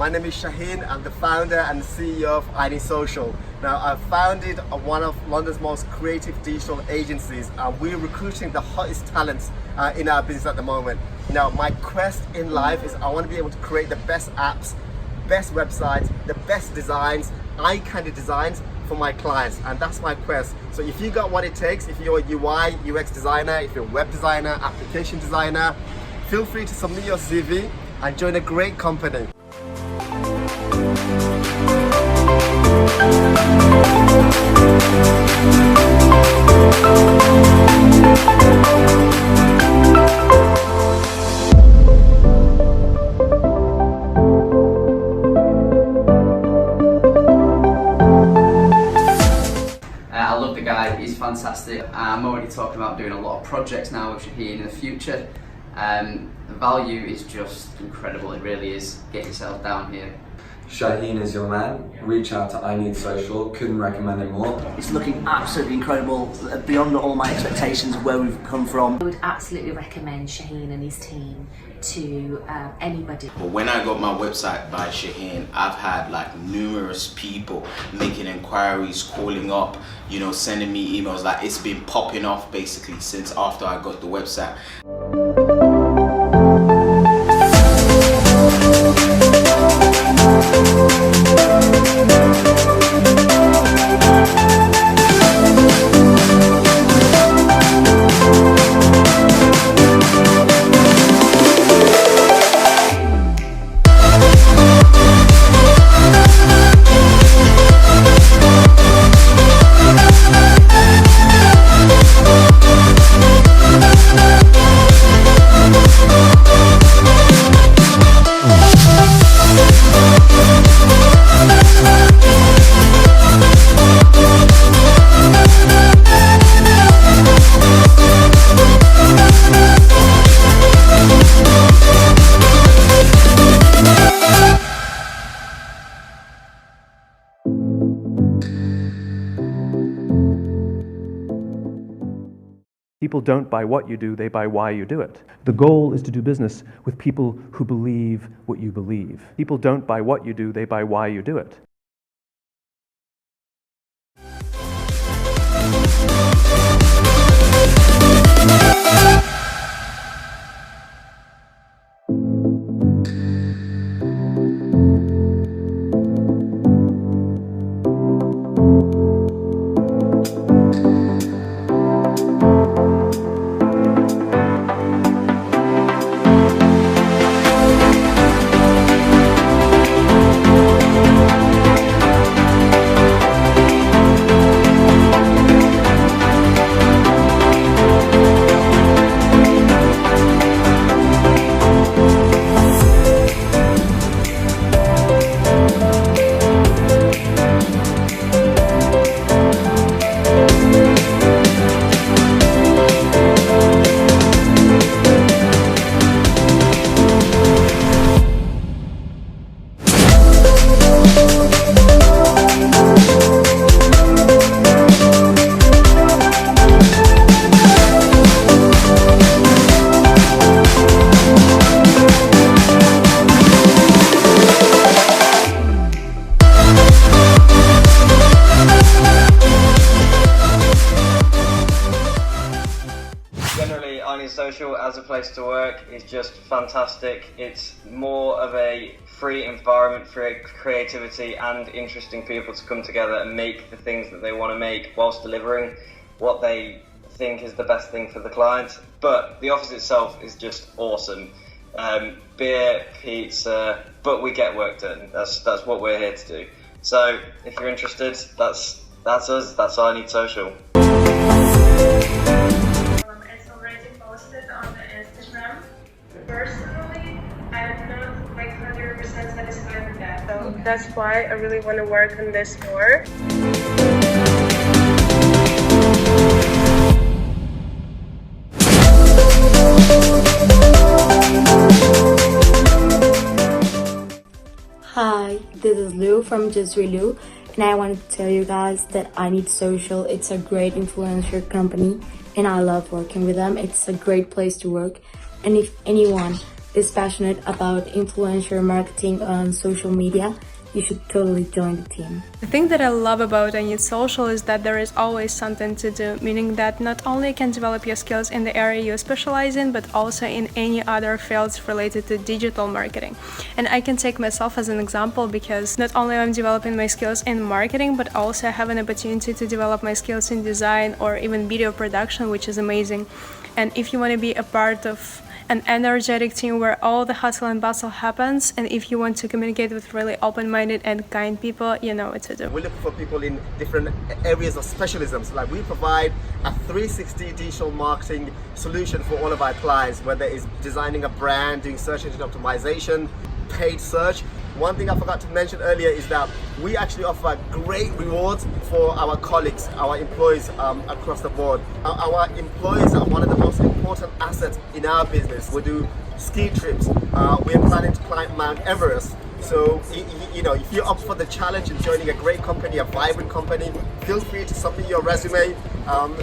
My name is Shaheen. I'm the founder and CEO of iNeedSocial. Now, I've founded one of London's most creative digital agencies, and we're recruiting the hottest talents in our business at the moment. Now, my quest in life is I want to be able to create the best apps, best websites, the best designs, eye-candy designs for my clients, and that's my quest. So if you got what it takes, if you're a UI, UX designer, if you're a web designer, application designer, feel free to submit your CV and join a great company. I love the guy, he's fantastic. I'm already talking about doing a lot of projects now with Shaheen in the future. The value is just incredible, it really is. Get yourself down here. Shaheen is your man. Reach out to iNeedSocial, couldn't recommend it more. It's looking absolutely incredible, beyond all my expectations of where we've come from. I would absolutely recommend Shaheen and his team to anybody. But when I got my website by Shaheen, I've had like numerous people making inquiries, calling up, you know, sending me emails. Like, it's been popping off basically since after I got the website. People don't buy what you do, they buy why you do it. The goal is to do business with people who believe what you believe. People don't buy what you do, they buy why you do it. Generally, iNeedSocial as a place to work is just fantastic. It's more of a free environment for creativity and interesting people to come together and make the things that they want to make whilst delivering what they think is the best thing for the client. But the office itself is just awesome. Beer, pizza, but we get work done. That's what we're here to do. So if you're interested, that's us, that's iNeedSocial. It's already posted on the Instagram. Personally, I'm not like 100% satisfied with that. So that's why I really want to work on this more. Hi, this is Lou from Just Lou, and I wanted to tell you guys that iNeedSocial, it's a great influencer company and I love working with them. It's a great place to work, and if anyone is passionate about influencer marketing on social media, you should totally join the team. The thing that I love about iNeedSocial is that there is always something to do, meaning that not only you can develop your skills in the area you specialize in, but also in any other fields related to digital marketing. And I can take myself as an example because not only I'm developing my skills in marketing, but also I have an opportunity to develop my skills in design or even video production, which is amazing. And if you want to be a part of an energetic team where all the hustle and bustle happens, and if you want to communicate with really open-minded and kind people, you know what to do. We're looking for people in different areas of specialisms. Like we provide a 360 digital marketing solution for all of our clients, whether it's designing a brand, doing search engine optimization, paid search. One thing I forgot to mention earlier is that we actually offer great rewards for our colleagues, our employees across the board. Our employees are one of the most important assets in our business. We do ski trips. We're planning to climb Mount Everest. So, you know, if you're up for the challenge and joining a great company, a vibrant company, feel free to submit your resume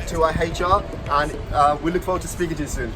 to our HR, and we look forward to speaking to you soon.